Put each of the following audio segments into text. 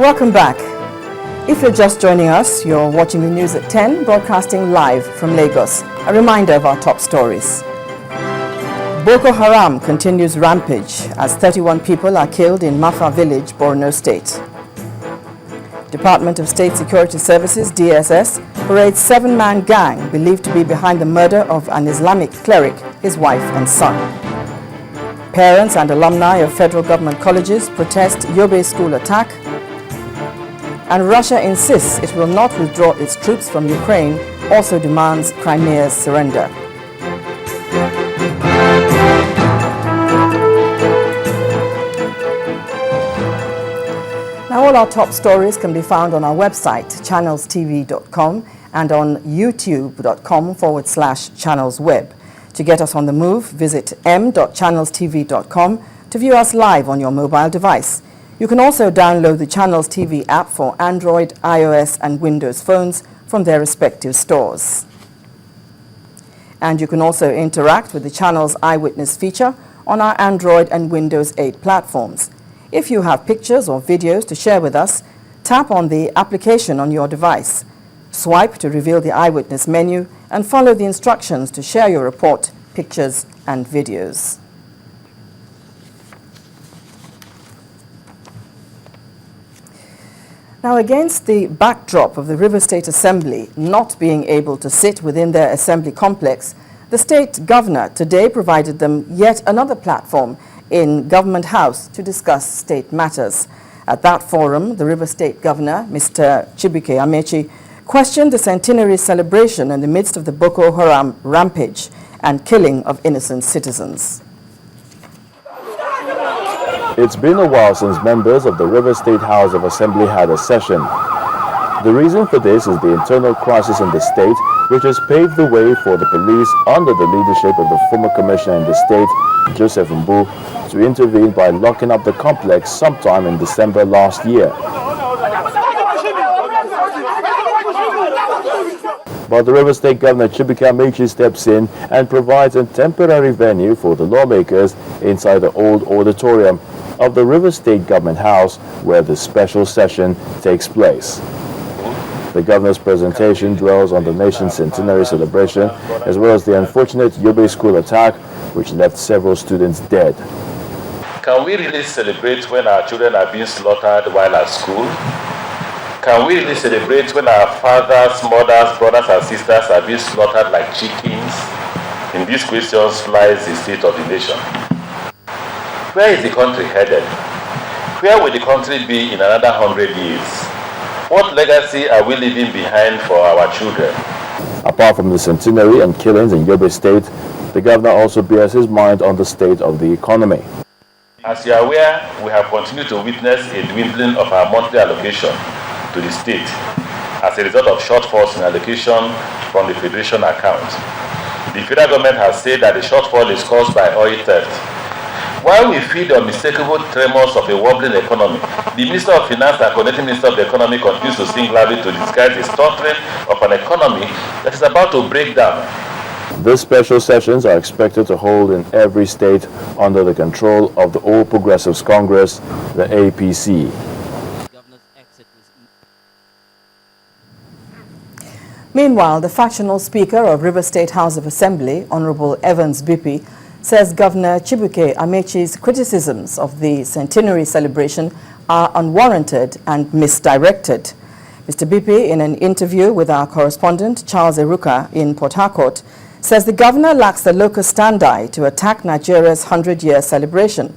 Welcome back. If you're just joining us, you're watching the news at 10, broadcasting live from Lagos. A reminder of our top stories. Boko Haram continues rampage as 31 people are killed in Mafa village, Borno State. Department of State Security Services, DSS, parades 7-man gang believed to be behind the murder of an Islamic cleric, his wife and son. Parents and alumni of federal government colleges protest Yobe school attack. And Russia insists it will not withdraw its troops from Ukraine, also demands Crimea's surrender. Now, all our top stories can be found on our website, ChannelsTV.com, and on YouTube.com/channelsweb. To get us on the move, visit m.channelstv.com to view us live on your mobile device. You can also download the Channels TV app for Android, iOS, and Windows phones from their respective stores. And you can also interact with the Channels Eyewitness feature on our Android and Windows 8 platforms. If you have pictures or videos to share with us, tap on the application on your device. Swipe to reveal the Eyewitness menu and follow the instructions to share your report, pictures, and videos. Now, against the backdrop of the River State Assembly not being able to sit within their assembly complex, the state governor today provided them yet another platform in Government House to discuss state matters. At that forum, the River State Governor, Mr. Chibuike Amechi, questioned the centenary celebration in the midst of the Boko Haram rampage and killing of innocent citizens. It's been a while since members of the River State House of Assembly had a session. The reason for this is the internal crisis in the state, which has paved the way for the police under the leadership of the former commissioner in the state, Joseph Mbu, to intervene by locking up the complex sometime in December last year. But the River State Governor Chibuike Amechi steps in and provides a temporary venue for the lawmakers inside the old auditorium of the River State Government House, where the special session takes place. The governor's presentation dwells on the nation's centenary celebration, as well as the unfortunate Yobe school attack, which left several students dead. Can we really celebrate when our children are being slaughtered while at school? Can we really celebrate when our fathers, mothers, brothers, and sisters are being slaughtered like chickens? In these questions lies the state of the nation. Where is the country headed? Where will the country be in another 100 years? What legacy are we leaving behind for our children? Apart from the centenary and killings in Yobe State, the governor also bears his mind on the state of the economy. As you are aware, we have continued to witness a dwindling of our monthly allocation to the state as a result of shortfalls in allocation from the Federation account. The federal government has said that the shortfall is caused by oil theft. While we feel the unmistakable tremors of a wobbling economy, the Minister of Finance and Coordinating Minister of the Economy continues to sing loudly to disguise the stuttering of an economy that is about to break down. These special sessions are expected to hold in every state under the control of the All Progressives Congress, the APC. Meanwhile, the factional Speaker of River State House of Assembly, Honorable Evans Bipi, says Governor Chibuike Amechi's criticisms of the centenary celebration are unwarranted and misdirected. Mr. Bipi, in an interview with our correspondent, Charles Eruka, in Port Harcourt, says the governor lacks the locus standi to attack Nigeria's 100-year celebration.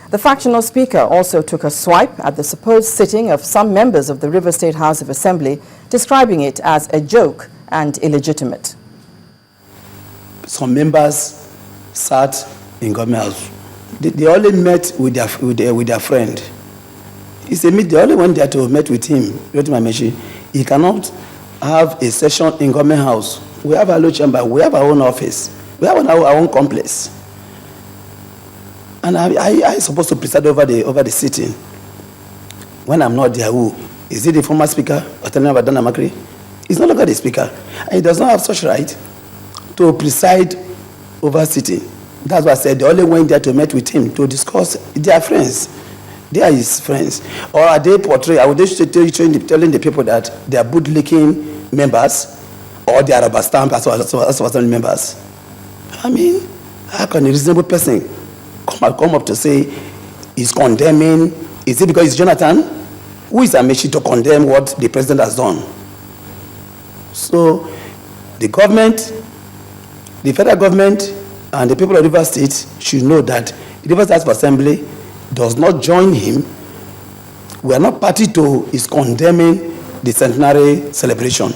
The factional speaker also took a swipe at the supposed sitting of some members of the River State House of Assembly, describing it as a joke and illegitimate. Some members sat in government house. They only met with their friend. He said, the only one there to meet with him, he cannot have a session in government house. We have our low chamber, we have our own office, we have our own complex. And I supposed to preside over the sitting. When I'm not there, who? Is it the former speaker, Otenema Badana Makri? He's no longer the speaker. And he does not have such right to preside over sitting. That's why I said they only went there to meet with him to discuss their friends. They are his friends. Or are they portraying, are they telling the people that they are bootlicking members or they are rubber stamp as members? I mean, how can a reasonable person come up to say he's condemning? Is it because it's Jonathan? Who is Amechi to condemn what the president has done? So the government, the federal government, and the people of Rivers State should know that the Rivers House of Assembly does not join him. We are not party to his condemning the centenary celebration.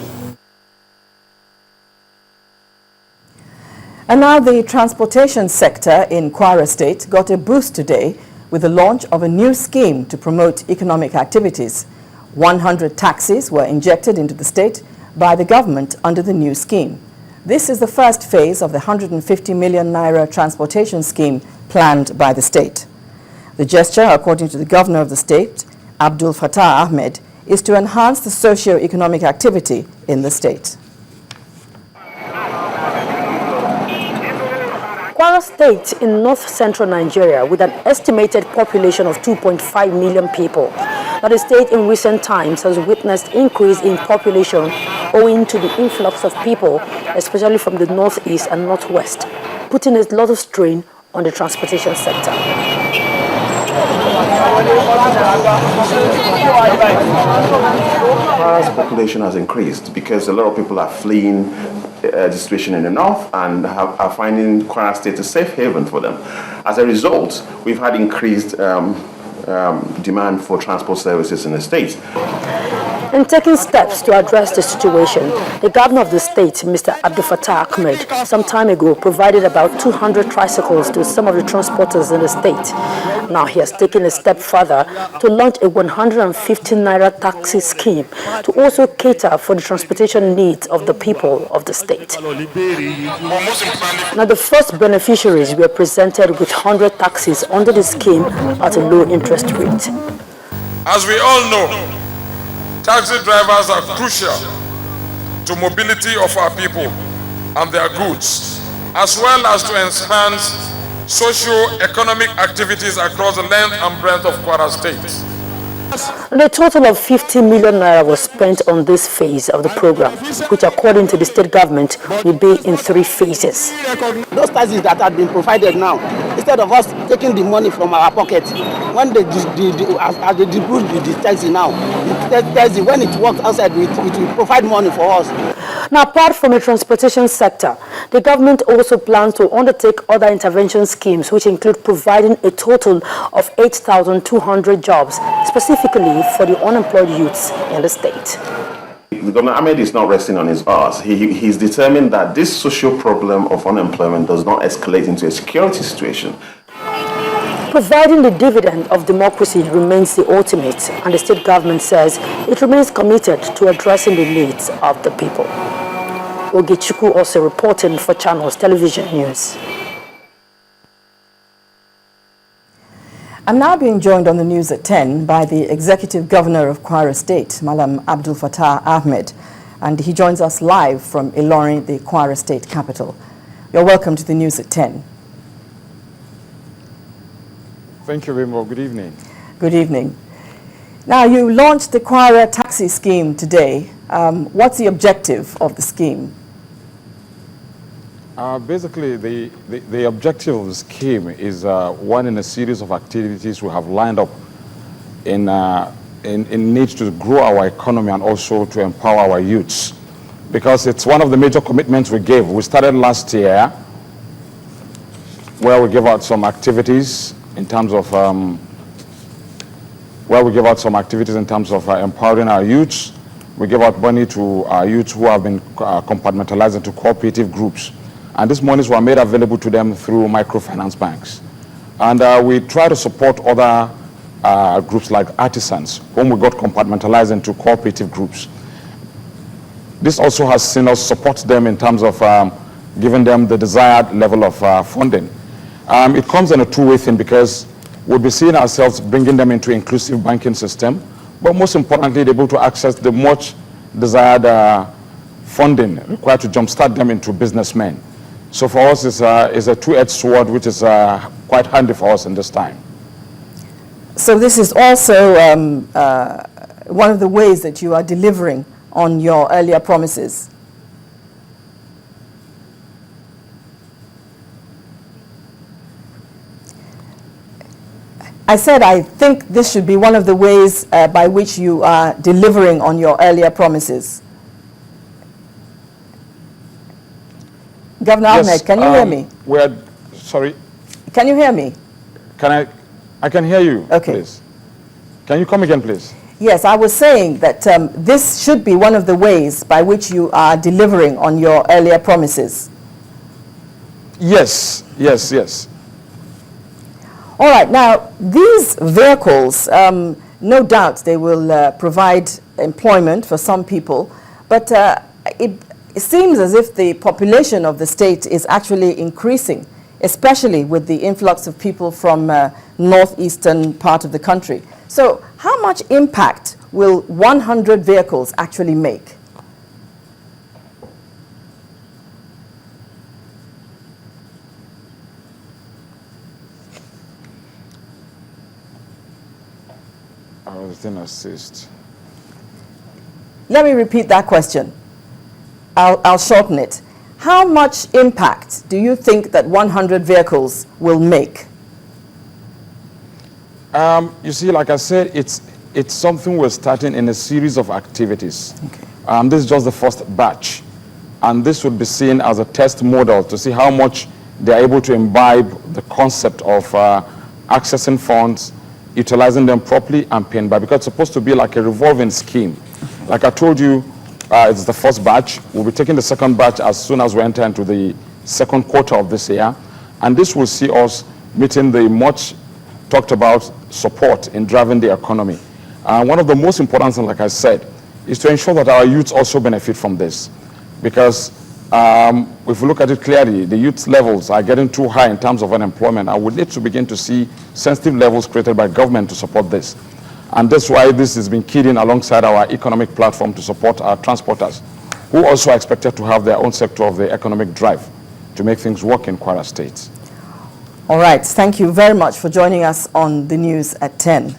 And now the transportation sector in Kwara State got a boost today with the launch of a new scheme to promote economic activities. 100 taxis were injected into the state by the government under the new scheme. This is the first phase of the 150 million naira transportation scheme planned by the state. The gesture, according to the governor of the state, Abdul Fattah Ahmed, is to enhance the socio-economic activity in the state. Kwara State in north-central Nigeria, with an estimated population of 2.5 million people. Now, the state in recent times has witnessed increase in population owing to the influx of people, especially from the northeast and northwest, putting a lot of strain on the transportation sector. Kwara's population has increased because a lot of people are fleeing the situation in the north and are finding Kwara State a safe haven for them. As a result, we've had increased demand for transport services in the state. In taking steps to address the situation, the governor of the state, Mr. Abdul Fattah Ahmed, some time ago provided about 200 tricycles to some of the transporters in the state. Now he has taken a step further to launch a 150 naira taxi scheme to also cater for the transportation needs of the people of the state. Now the first beneficiaries were presented with 100 taxis under the scheme at a low interest rate. As we all know, taxi drivers are crucial to mobility of our people and their goods, as well as to enhance socio-economic activities across the length and breadth of Kwara State. A total of 50 million naira was spent on this phase of the program, which according to the state government will be in 3 phases. Those taxis that have been provided now, instead of us taking the money from our pocket, when they distribute the taxi now, the taxi, when it works outside, it will provide money for us. Now, apart from the transportation sector, the government also plans to undertake other intervention schemes, which include providing a total of 8,200 jobs, specifically for the unemployed youths in the state. The Governor Ahmed is not resting on his arse. He's determined that this social problem of unemployment does not escalate into a security situation. Providing the dividend of democracy remains the ultimate, and the state government says it remains committed to addressing the needs of the people. Ogechuku also reporting for Channels Television News. I'm now being joined on the news at 10 by the Executive Governor of Kwara State, Malam Abdul Fattah Ahmed, and he joins us live from Ilorin, the Kwara State capital. You're welcome to the news at 10. Thank you very much. Good evening. Good evening. Now, you launched the Kwara taxi scheme today. What's the objective of the scheme? Basically, the objective of the scheme is one in a series of activities we have lined up in need to grow our economy and also to empower our youths. Because it's one of the major commitments we gave. We started last year where we gave out some activities in terms of empowering our youths. We give out money to our youths who have been compartmentalized into cooperative groups. And these monies were made available to them through microfinance banks. And we try to support other groups like artisans, whom we got compartmentalized into cooperative groups. This also has seen us support them in terms of giving them the desired level of funding. It comes in a two-way thing because we'll be seeing ourselves bringing them into inclusive banking system, but most importantly, they're able to access the much desired funding required to jumpstart them into businessmen. So for us, it's a two-edged sword, which is quite handy for us in this time. So this is also one of the ways that you are delivering on your earlier promises. I said I think this should be one of the ways by which you are delivering on your earlier promises. Governor Ahmed, can you hear me? Sorry? Can you hear me? I can hear you, okay. Please. Can you come again, please? Yes, I was saying that this should be one of the ways by which you are delivering on your earlier promises. Yes, yes, yes. All right, now these vehicles, no doubt they will provide employment for some people, but it seems as if the population of the state is actually increasing, especially with the influx of people from northeastern part of the country. So how much impact will 100 vehicles actually make? I was then assist. Let me repeat that question. I'll shorten it. How much impact do you think that 100 vehicles will make? You see, like I said, it's something we're starting in a series of activities. Okay. This is just the first batch. And this would be seen as a test model to see how much they're able to imbibe the concept of accessing funds, utilizing them properly and paying back, because it's supposed to be like a revolving scheme. Like I told you, it's the first batch. We'll be taking the second batch as soon as we enter into the second quarter of this year. And this will see us meeting the much talked about support in driving the economy. One of the most important things, like I said, is to ensure that our youth also benefit from this. Because if we look at it clearly, the youth levels are getting too high in terms of unemployment, and we need to begin to see sensitive levels created by government to support this. And that's why this has been keyed in alongside our economic platform to support our transporters, who also are expected to have their own sector of the economic drive to make things work in Kwara State. All right, thank you very much for joining us on the news at 10.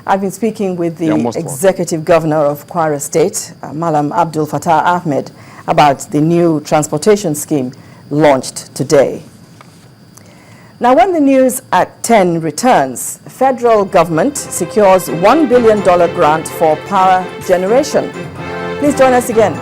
I've been speaking with the Executive Governor of Kwara State, Malam Abdul Fattah Ahmed, about the new transportation scheme launched today. Now, when the news at 10 returns, federal government secures $1 billion grant for power generation. Please join us again.